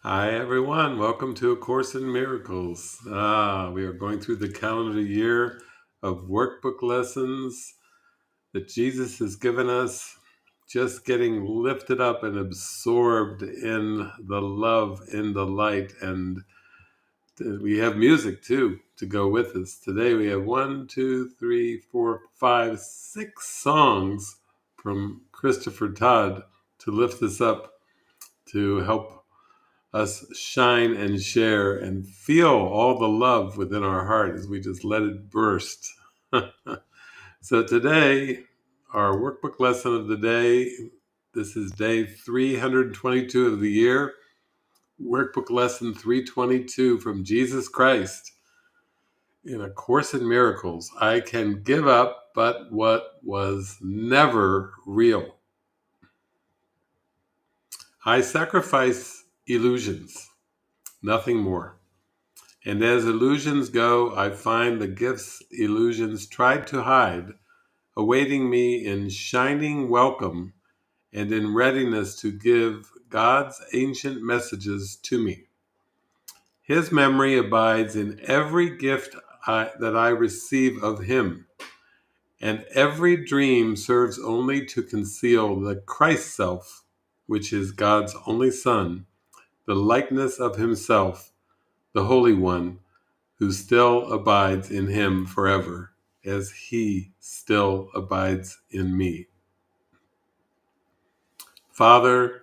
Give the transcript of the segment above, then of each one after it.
Hi, everyone. Welcome to A Course in Miracles. We are going through the calendar year of workbook lessons that Jesus has given us, just getting lifted up and absorbed in the love, in the light. And we have music too to go with us. Today we have 6 songs from Christopher Todd to lift us up, to help us shine and share and feel all the love within our heart as we just let it burst. So today, our workbook lesson of the day, this is day 322 of the year, workbook lesson 322 from Jesus Christ. In A Course in Miracles, I can give up but what was never real. I sacrifice illusions, nothing more. And as illusions go, I find the gifts illusions tried to hide, awaiting me in shining welcome and in readiness to give God's ancient messages to me. His memory abides in every gift that I receive of Him, and every dream serves only to conceal the Christ self, which is God's only Son, the likeness of Himself, the Holy One, who still abides in Him forever, as He still abides in me. Father,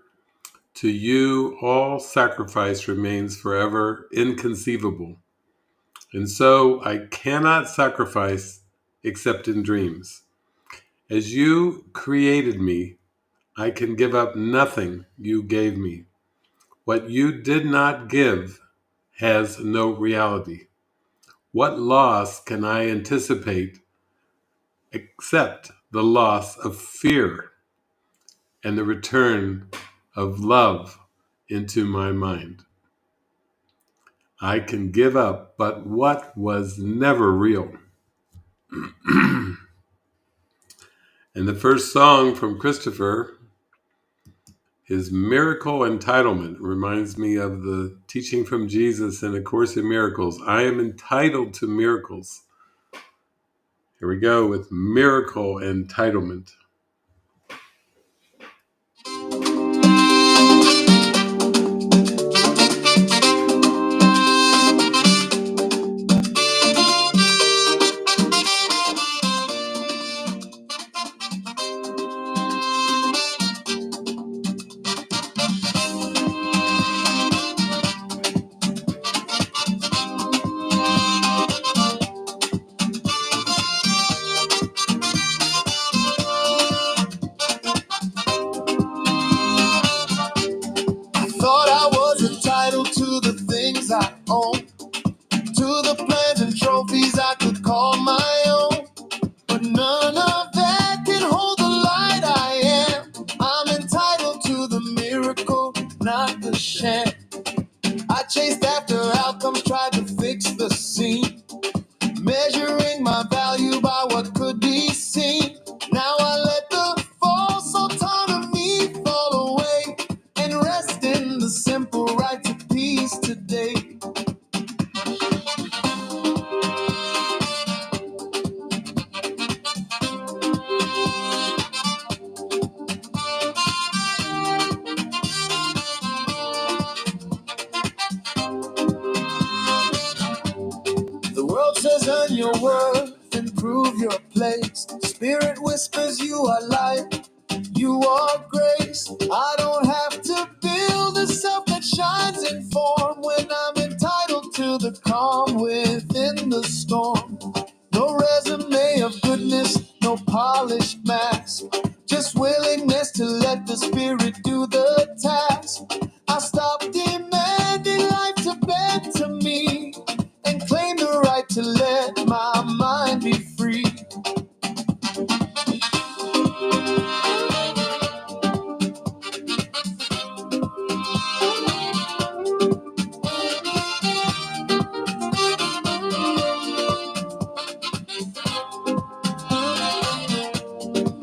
to you all sacrifice remains forever inconceivable, and so I cannot sacrifice except in dreams. As you created me, I can give up nothing you gave me. What you did not give has no reality. What loss can I anticipate except the loss of fear and the return of love into my mind? I can give up but what was never real. And the first song from Christopher, his Miracle Entitlement, reminds me of the teaching from Jesus in A Course in Miracles. I am entitled to miracles. Here we go with Miracle Entitlement. Thought I was entitled to the things I own, to the plans and trophies I could call my own. But none of that can hold the light I am. I'm entitled to the miracle, not the sham. I chased after outcomes, tried to fix the scene, measuring my value by what could be seen. Now I let the false autonomy fall away and rest in the simple right to peace today. The world says earn your worth and prove your place. Spirit whispers you are light, you are grace. I don't have to build a self that shines in form when I'm entitled to the calm within the storm. No resume of goodness, no polished mask, just willingness to let the Spirit do the task. I stop demanding life to bend to me and claim the right to let my mind be free.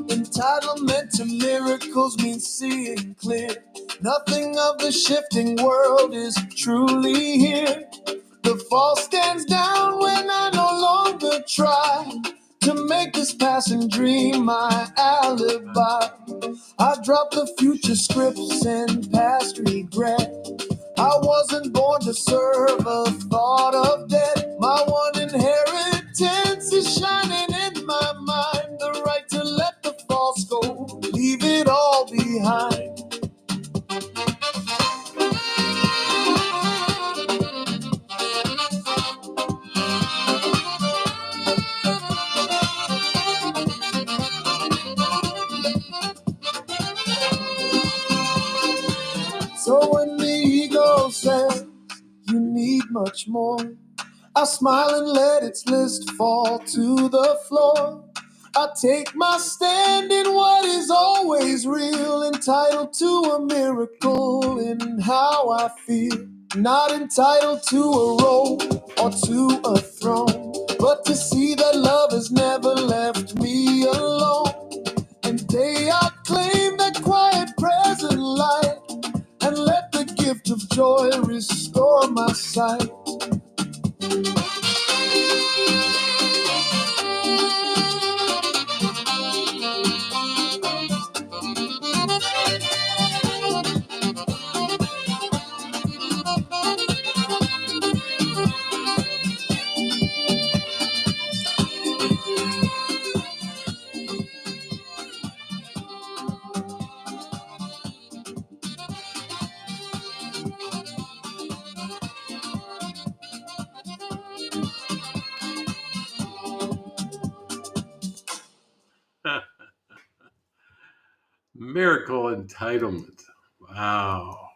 Entitlement to miracles means seeing clear. Nothing of the shifting world is truly here. The fall stands down when I no longer try to make this passing dream my alibi. I drop the future scripts and past regret. I wasn't born to serve a thought of death. My one inheritance is shining in my mind. The right to let the false go, leave it all behind. So when the ego says you need much more, I smile and let its list fall to the floor. I take my stand in what is always real, entitled to a miracle in how I feel. Not entitled to a role or to a throne, but to see that love has never left me alone. And day I claim that quiet present light, and let the gift of joy restore my sight. Miracle Entitlement. Wow.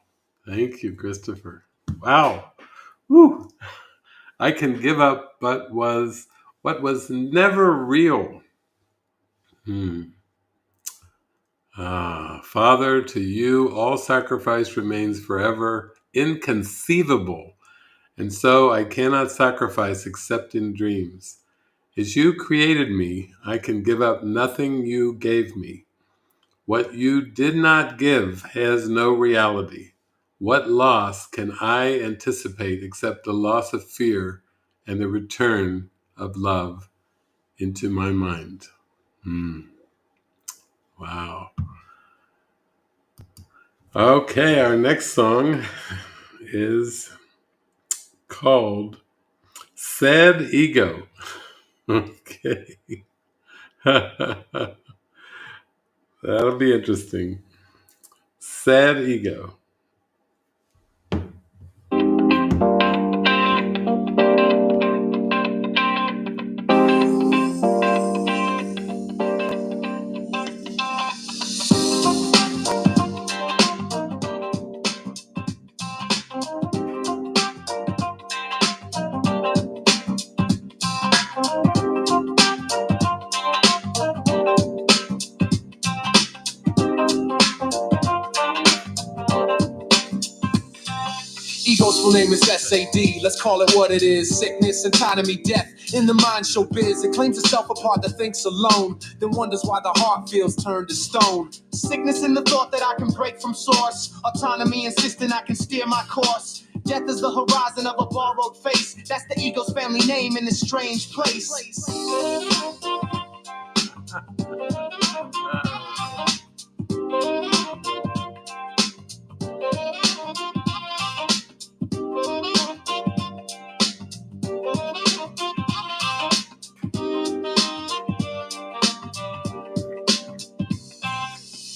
Thank you, Christopher. Wow. Woo. I can give up what was never real. Father, to you all sacrifice remains forever inconceivable, and so I cannot sacrifice except in dreams. As you created me, I can give up nothing you gave me. What you did not give has no reality. What loss can I anticipate except the loss of fear and the return of love into my mind? Wow. Okay, our next song is called Sad Ego. Okay. That'll be interesting. Sad Ego. Ego's full name is SAD, let's call it what it is. Sickness, autonomy, death, in the mind showbiz. It claims itself a part that thinks alone, then wonders why the heart feels turned to stone. Sickness in the thought that I can break from source. Autonomy insisting I can steer my course. Death is the horizon of a borrowed face. That's the ego's family name in this strange place.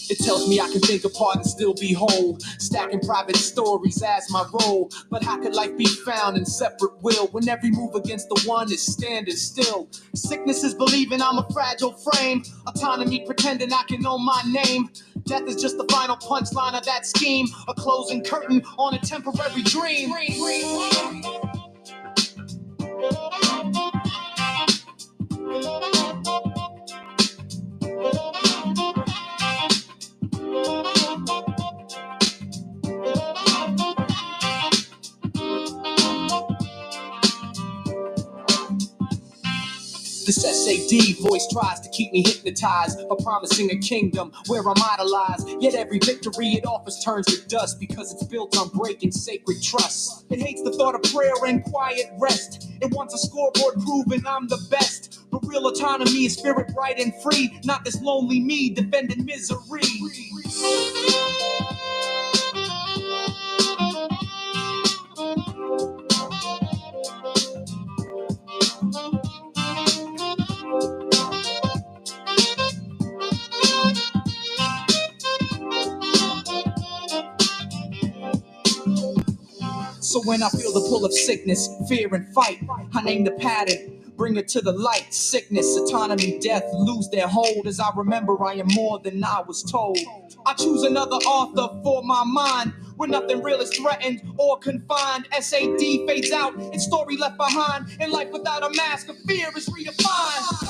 It tells me I can think apart and still be whole, stacking private stories as my role. But how could life be found in separate will when every move against the one is standing still? Sickness is believing I'm a fragile frame, autonomy pretending I can know my name. Death is just the final punchline of that scheme, a closing curtain on a temporary dream. This SAD voice tries to keep me hypnotized by promising a kingdom where I'm idolized. Yet every victory it offers turns to dust because it's built on breaking sacred trust. It hates the thought of prayer and quiet rest. It wants a scoreboard proving I'm the best. But real autonomy is spirit bright and free, not this lonely me defending misery. So when I feel the pull of sickness, fear and fight, I name the pattern, bring it to the light. Sickness, autonomy, death lose their hold as I remember I am more than I was told. I choose another author for my mind where nothing real is threatened or confined. SAD fades out, its story left behind, and life without a mask of fear is redefined.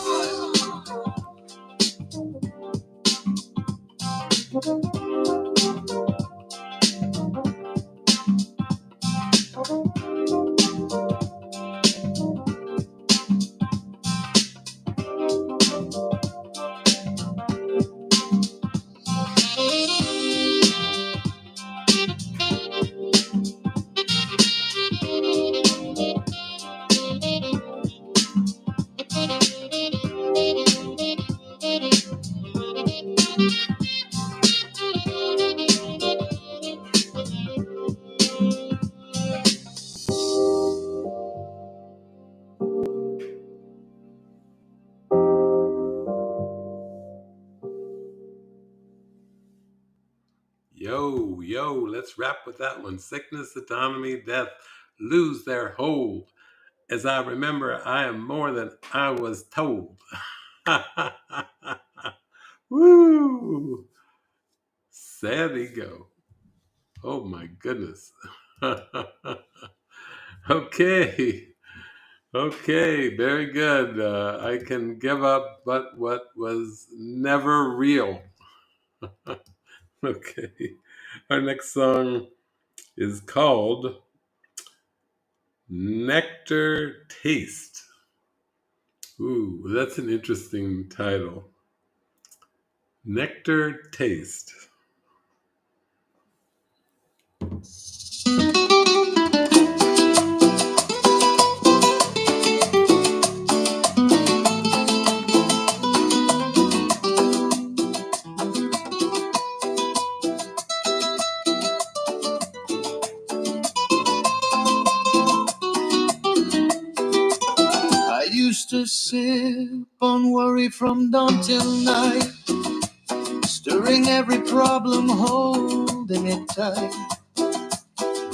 Yo, let's wrap with that one. Sickness, autonomy, death lose their hold. As I remember, I am more than I was told. Woo! Sad ego. Oh my goodness. Okay. Okay, very good. I can give up but what was never real. Okay. Our next song is called Nectar Taste. Ooh, that's an interesting title. Nectar Taste. I used to sip on worry from dawn till night, stirring every problem, holding it tight.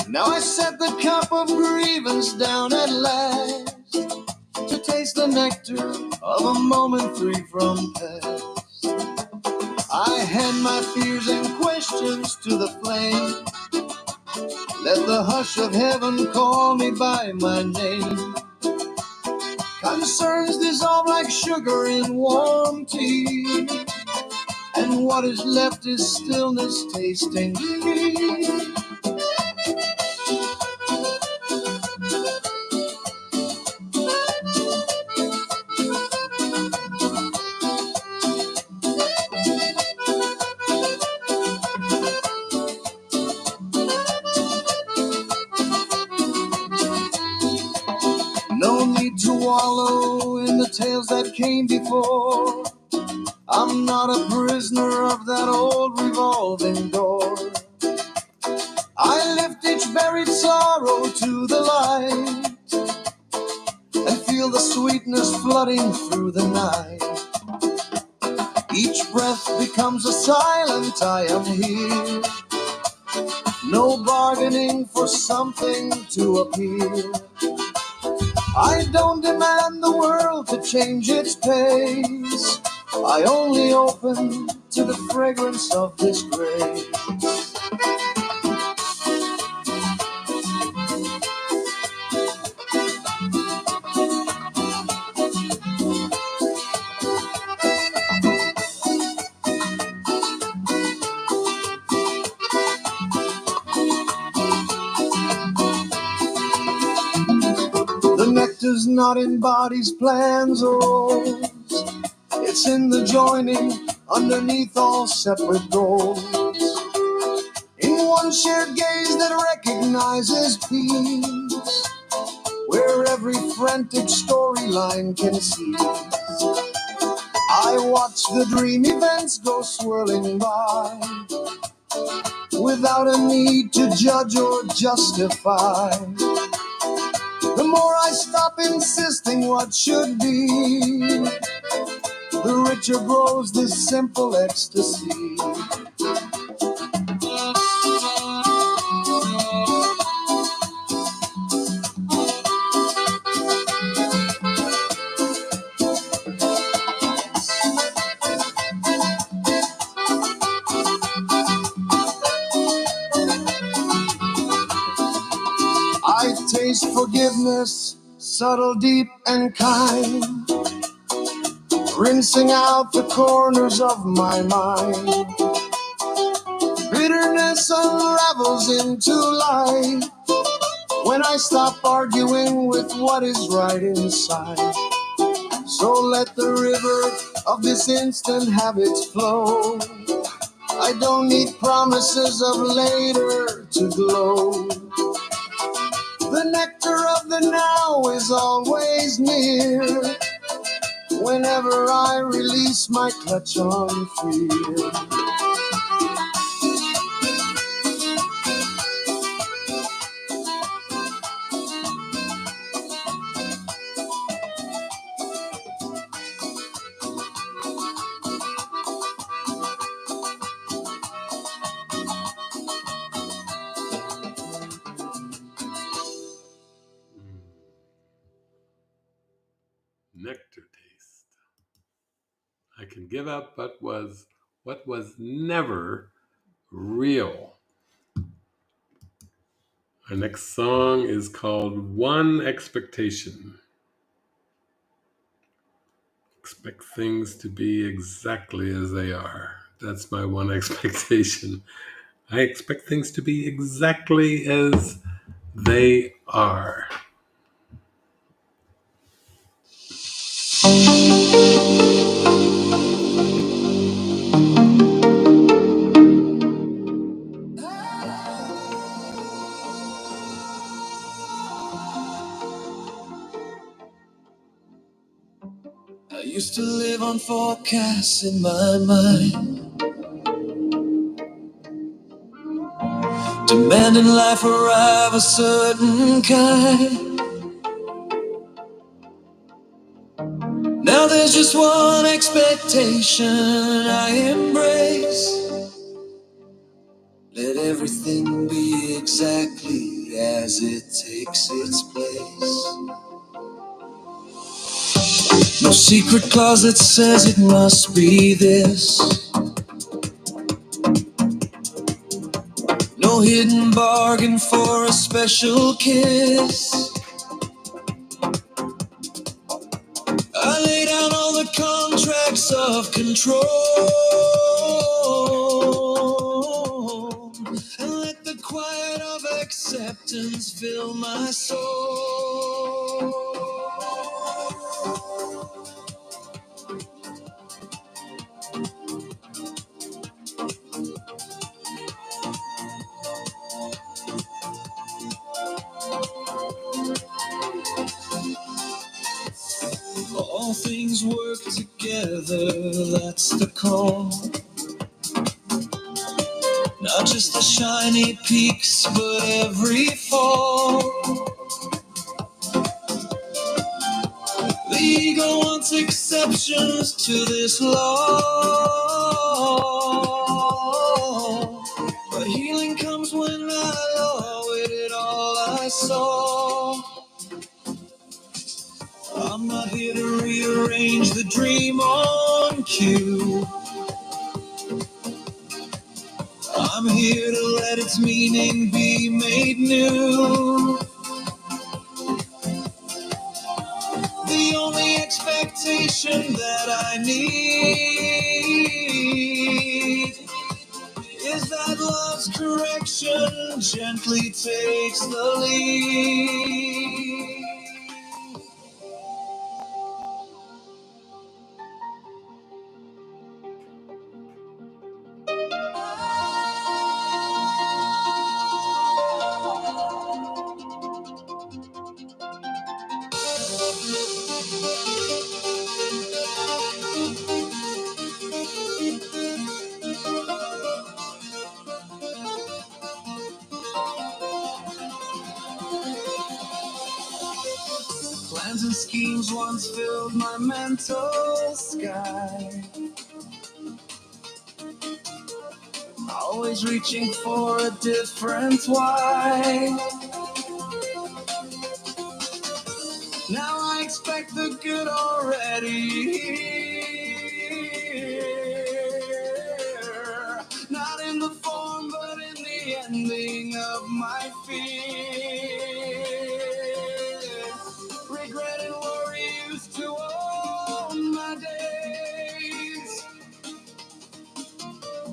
Now I set the cup of grievance down at last, to taste the nectar of a moment free from past. I hand my fears and questions to the flame, let the hush of heaven call me by my name. Concerns dissolve like sugar in warm tea, and what is left is stillness tasting me. No need to wallow in the tales that came before. I'm not a prisoner of that old revolving door. I lift each buried sorrow to the light, and feel the sweetness flooding through the night. Each breath becomes a silent I am here, no bargaining for something to appear. I don't demand the world to change its pace, I only open to the fragrance of this grace. The nectar is not in bodies, plans, or roles. It's in the joining underneath all separate goals. In one shared gaze that recognizes peace, where every frantic storyline can see. I watch the dream events go swirling by, without a need to judge or justify. The more I stop insisting what should be, the richer grows this simple ecstasy. I taste forgiveness, subtle, deep, and kind, rinsing out the corners of my mind. Bitterness unravels into light when I stop arguing with what is right inside. So let the river of this instant have its flow. I don't need promises of later to glow. The nectar of the now is always near, whenever I release my clutch on fear. Nectar taste. I can give up what was never real. Our next song is called One Expectation. Expect things to be exactly as they are. That's my one expectation. I expect things to be exactly as they are. I used to live on forecasts in my mind, demanding life arrive a certain kind. Now there's just one expectation I embrace. Let everything be exactly as it takes its place. No secret clause that says it must be this. No hidden bargain for a special kiss. I lay down all the contracts of control and let the quiet of acceptance fill my soul. All things work together, that's the call. Not just the shiny peaks, but every fall. The ego wants exceptions to this law, but healing comes when I awaited all I saw. I'm not here to rearrange the dream on cue. I'm here to let its meaning be made new. The only expectation that I need is that love's correction gently takes the lead. Plans and schemes once filled my mental sky. Always reaching for a different why. Now I expect the good already here. Not in the form, but in the ending of my fear. Regret and worry used to own my days.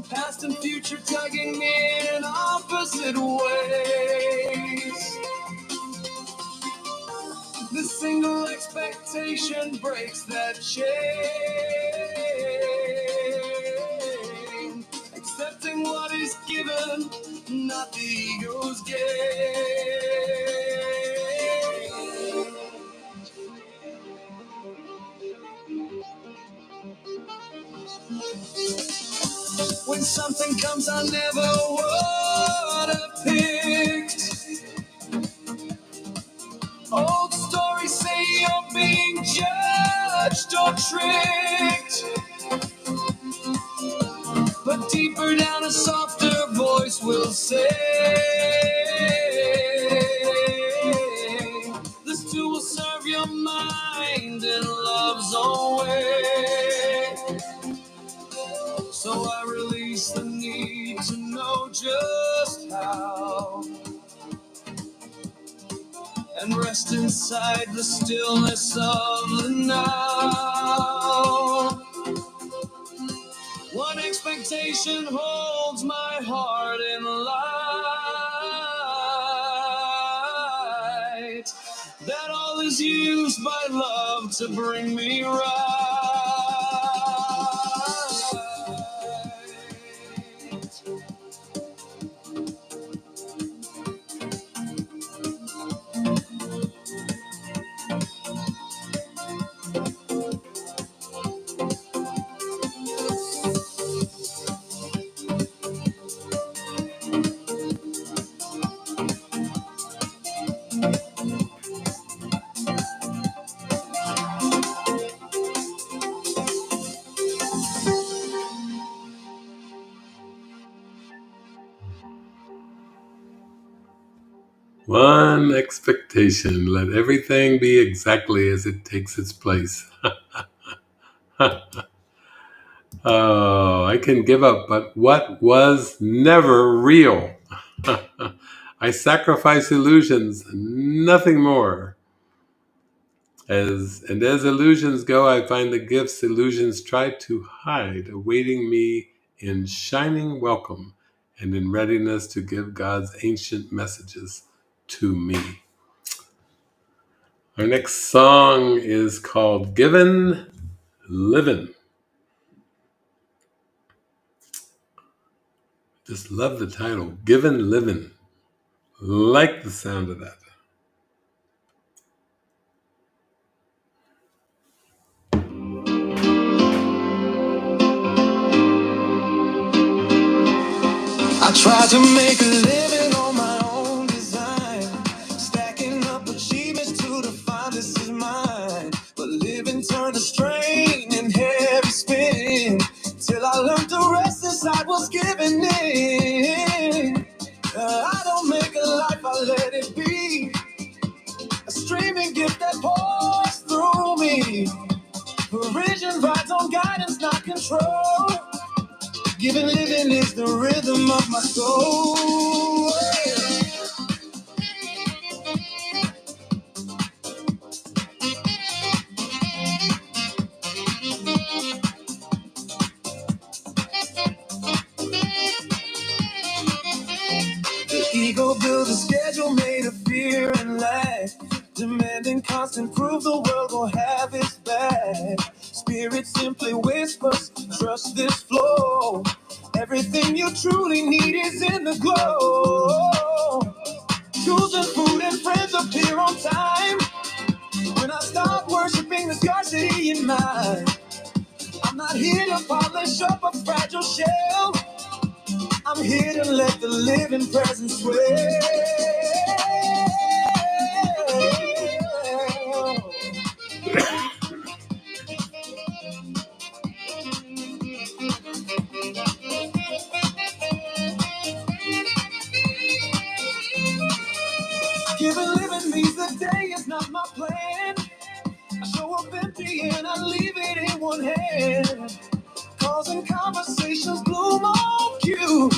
Past and future tugging me in opposite ways. The single expectation breaks that chain. Accepting what is given, not the ego's gain. When something comes I never would have picked. Old stories say you're being judged or tricked. But deeper down a softer voice will say, this too will serve your mind in love's own way. So I release the need to know just how, and rest inside the stillness of the now. One expectation holds my heart in light, that all is used by love to bring me right. One expectation. Let everything be exactly as it takes its place. Oh, I can give up, but what was never real? I sacrifice illusions, nothing more. As illusions go, I find the gifts illusions try to hide, awaiting me in shining welcome and in readiness to give God's ancient messages to me. Our next song is called Given Livin'. Just love the title, Given Livin'. Like the sound of that. I tried to make a living on my own design, stacking up achievements to define this is mine. But living turned to strain and heavy spin, till I learned the rest inside was given in. I don't make a life, I let it be, a streaming gift that pours through me. Provision rides on guidance, not control. Giving living is the rhythm of my soul. The ego builds a schedule made of fear and lack, demanding constant proof the world will have its back. Spirit simply whispers, trust this flow. Everything you truly need is in the glow. Tools and food and friends appear on time. When I stop worshiping the scarcity in mind, I'm not here to polish up a fragile shell. I'm here to let the living presence swell. Giving living means the day is not my plan. I show up empty and I leave it in one hand. Causing conversations bloom on cue.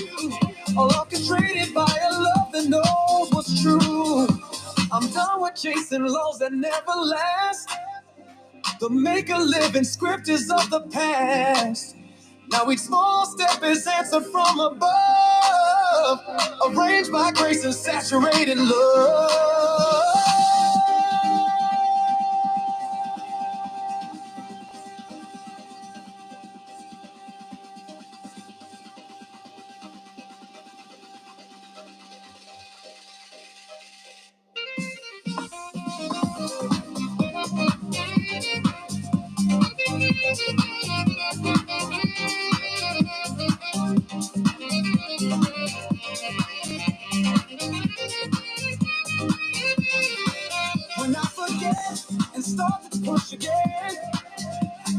All orchestrated by a love that knows what's true. I'm done with chasing laws that never last. The make a living script is of the past. Now each small step is answered from above, arranged by grace and saturated love. When I forget and start to push again,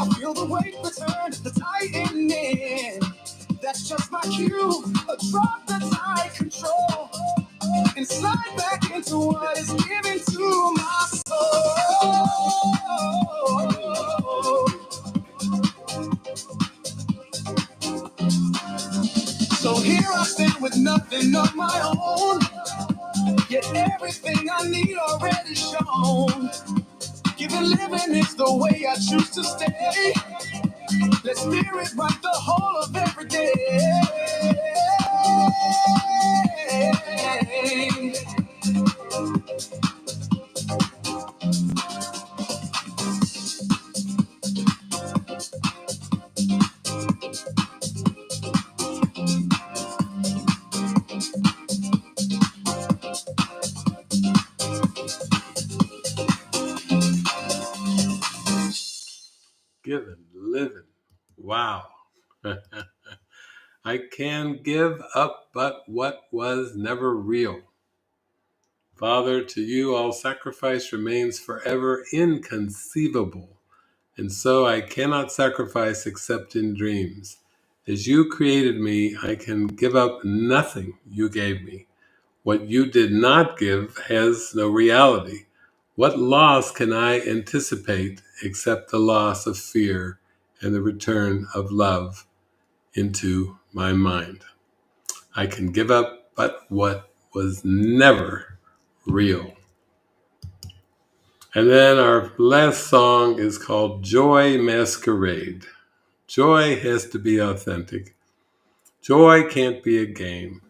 I feel the weight return, the tightening. That's just my cue, a drop that's I control, and slide back into what is given to my soul. So here I stand with nothing of my own, yet everything I need already shown. Giving living is the way I choose to stay. Let spirit write the whole of every day. Giving, living. Wow. I can give up but what was never real. Father, to you all sacrifice remains forever inconceivable, and so I cannot sacrifice except in dreams. As you created me, I can give up nothing you gave me. What you did not give has no reality. What loss can I anticipate except the loss of fear and the return of love into my mind? I can give up but what was never real. And then our last song is called Joy Masquerade. Joy has to be authentic. Joy can't be a game.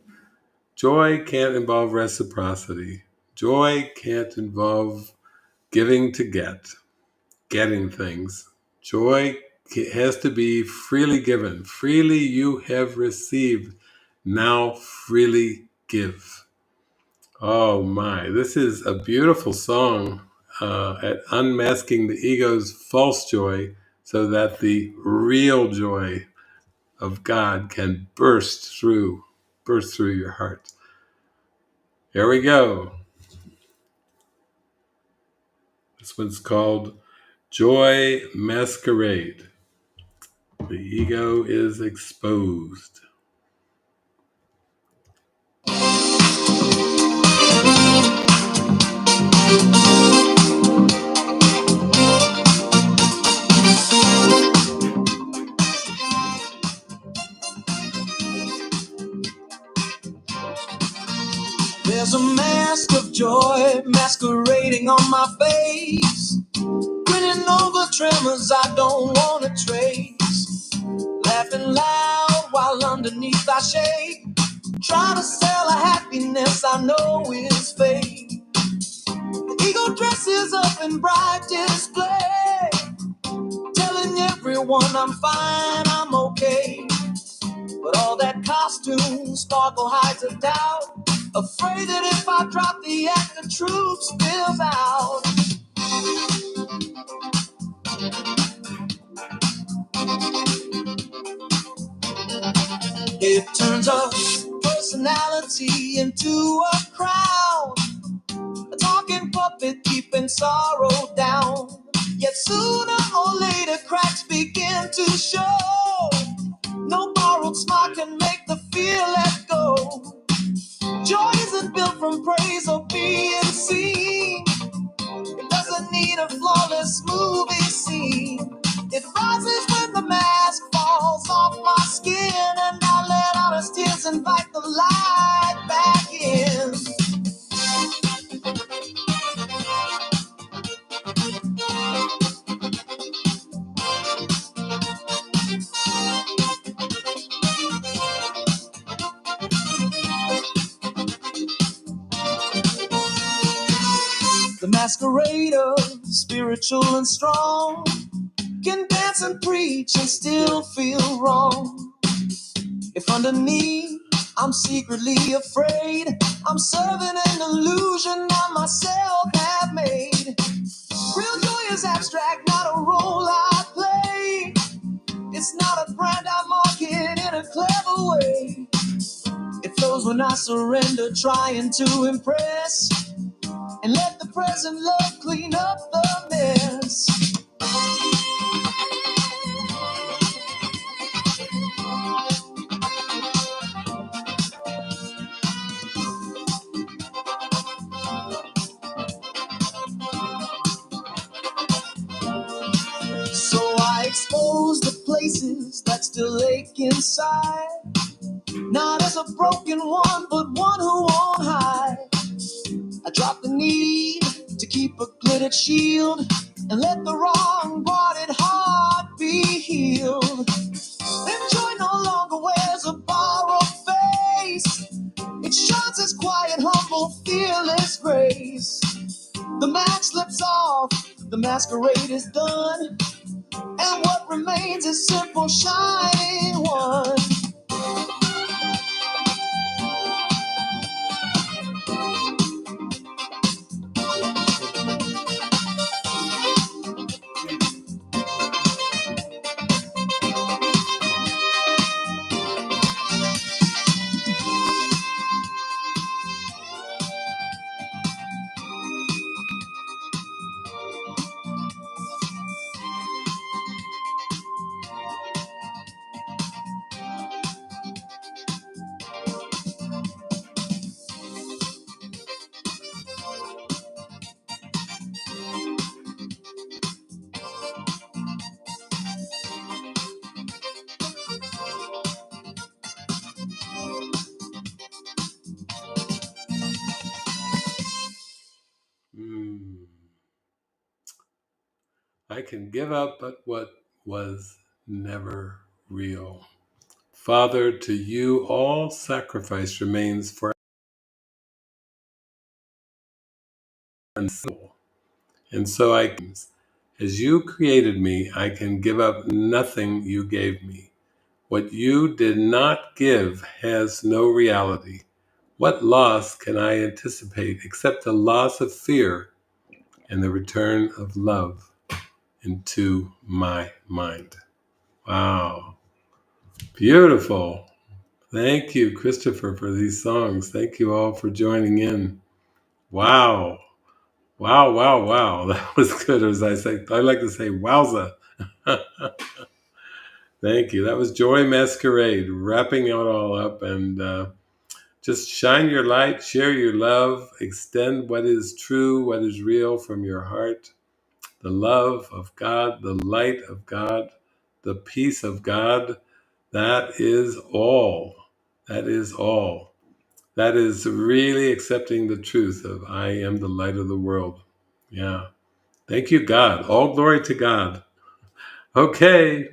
Joy can't involve reciprocity. Joy can't involve giving to get, getting things. Joy has to be freely given. Freely you have received. Now freely give. Oh my, this is a beautiful song at unmasking the ego's false joy so that the real joy of God can burst through your heart. Here we go. This one's called Joy Masquerade. The ego is exposed. There's a mask of joy masquerading on my face, grinning over tremors I don't want to trace, laughing loud while underneath I shake, trying to sell a happiness I know is fake. The ego dresses up in bright display, telling everyone I'm fine, I'm okay. But all that costume sparkle hides a doubt, afraid that if I drop the act, the truth spills out. It turns a personality into a crowd, a talking puppet keeping sorrow down. Yet sooner or later cracks begin to show. No borrowed smile can make the fear let go. Joy isn't built from praise or being seen. masquerader, spiritual and strong, can dance and preach and still feel wrong. If underneath I'm secretly afraid, I'm serving an illusion I myself have made. Real joy is abstract, not a role I play. It's not a brand I market in a clever way. It flows when I surrender, trying to impress, and let the present love clean up the mess. So I expose the places that still ache inside, not as a broken one, but one who won't hide. I drop the need to keep a glittered shield, and let the wrong-guarded heart be healed. Then joy no longer wears a borrowed face. It shines its quiet, humble, fearless grace. The mask slips off, the masquerade is done, and what remains is simple, shining one. I can give up but what was never real. Father, to you all sacrifice remains forever and simple. And so as you created me, I can give up nothing you gave me. What you did not give has no reality. What loss can I anticipate except the loss of fear and the return of love into my mind? Wow. Beautiful. Thank you, Christopher, for these songs. Thank you all for joining in. Wow. Wow, wow, wow. That was good. As I like to say, wowza. Thank you. That was Joy Masquerade, wrapping it all up. And just shine your light, share your love, extend what is true, what is real from your heart. The love of God, the light of God, the peace of God. That is all. That is all. That is really accepting the truth of I am the light of the world. Yeah. Thank you, God. All glory to God. Okay.